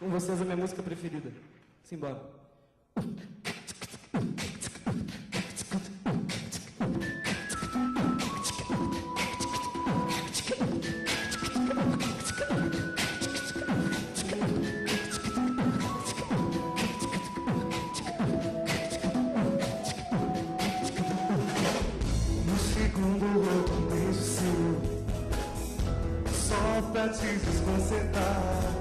Com vocês a minha música preferida. Simbora. No segundo louco um beijo seu, só pra te desconcertar.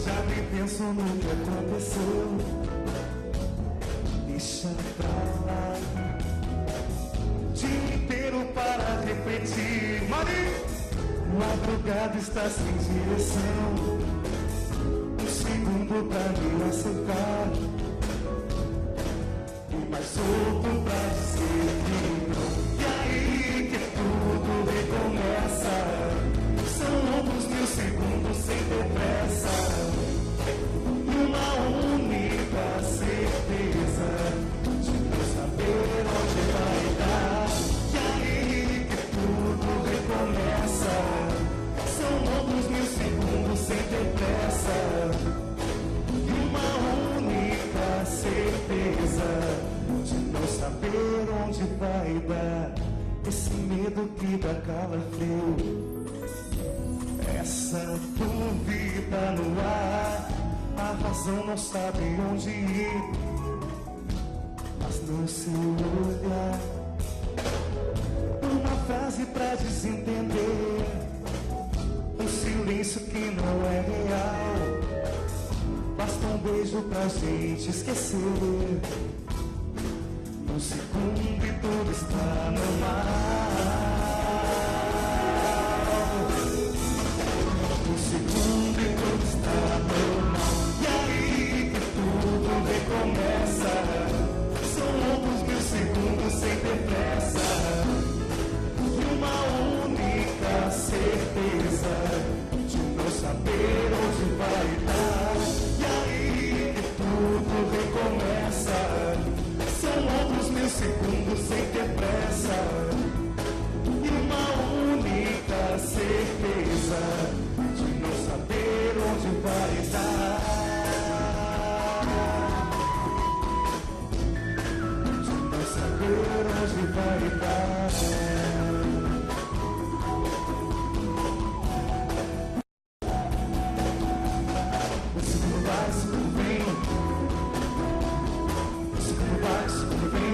Já nem penso no que aconteceu, deixa pra lá. Dia inteiro para refletir, madrugada está sem direção. Um segundo pra me aceitar e mais outro pra dizer que não. E aí que tudo recomeça. São outros 1000 segundos sem ter pressa. Uma única certeza de não saber onde vai dar. E aí que tudo recomeça. São outros 1000 segundos sem ter pressa. E uma única certeza de não saber onde vai dar. Esse medo que dá calafrio, essa dúvida no ar. A razão não sabe onde ir, mas no seu olhar uma frase pra desentender, um silêncio que não é real. Basta um beijo pra gente esquecer. Um segundo e tudo está no mar. Um segundo e tudo está no mar. E aí que tudo recomeça. São outros 1000 segundos sem ter pressa. E uma única certeza de não saber onde vai dar. E aí que tudo recomeça. São outros 1000 segundos sem ter pressa. E uma única certeza de não saber onde vai dar. De não saber onde vai dar. O segundo vai, o segundo vem. O segundo vai, o segundo vem.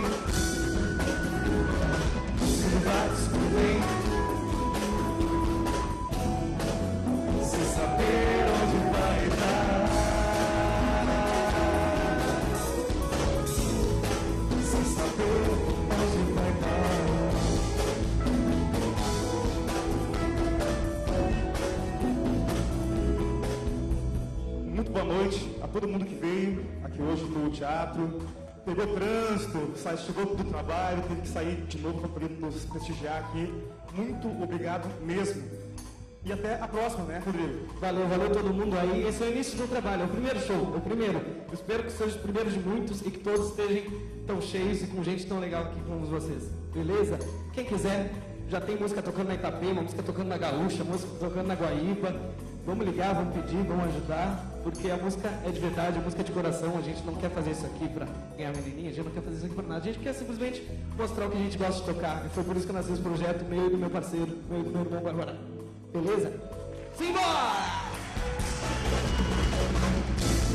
O segundo vai, o segundo vem. Sem saber onde vai dar. Sem saber onde vai dar. Muito boa noite a todo mundo que veio aqui hoje no teatro. Pegou trânsito, chegou do trabalho, teve que sair de novo para poder nos prestigiar aqui. Muito obrigado mesmo. E até a próxima, né, Rodrigo? Valeu, valeu todo mundo aí. Esse é o início do trabalho, é o primeiro show, é o primeiro. Eu espero que seja o primeiro de muitos e que todos estejam tão cheios e com gente tão legal aqui como vocês. Beleza? Quem quiser, já tem música tocando na Itapema, música tocando na Gaúcha, música tocando na Guaíba. Vamos ligar, vamos pedir, vamos ajudar, porque a música é de verdade, a música é de coração. A gente não quer fazer isso aqui pra ganhar menininha, a gente não quer fazer isso aqui pra nada. A gente quer simplesmente mostrar o que a gente gosta de tocar. E foi por isso que nasceu esse projeto, meu e do meu parceiro, meu e do meu irmão Bárbara. Beleza? Simbora!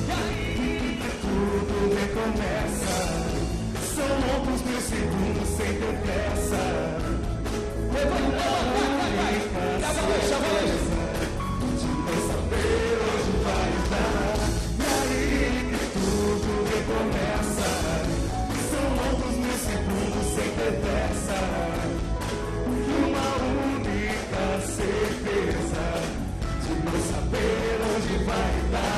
E aí que tudo recomeça. São outros 1000 segundos sem ter pressa. De não saber onde vai dar. E aí que tudo recomeça. São outros 1000 segundos sem ter pressa. E uma única certeza de não saber onde vai dar.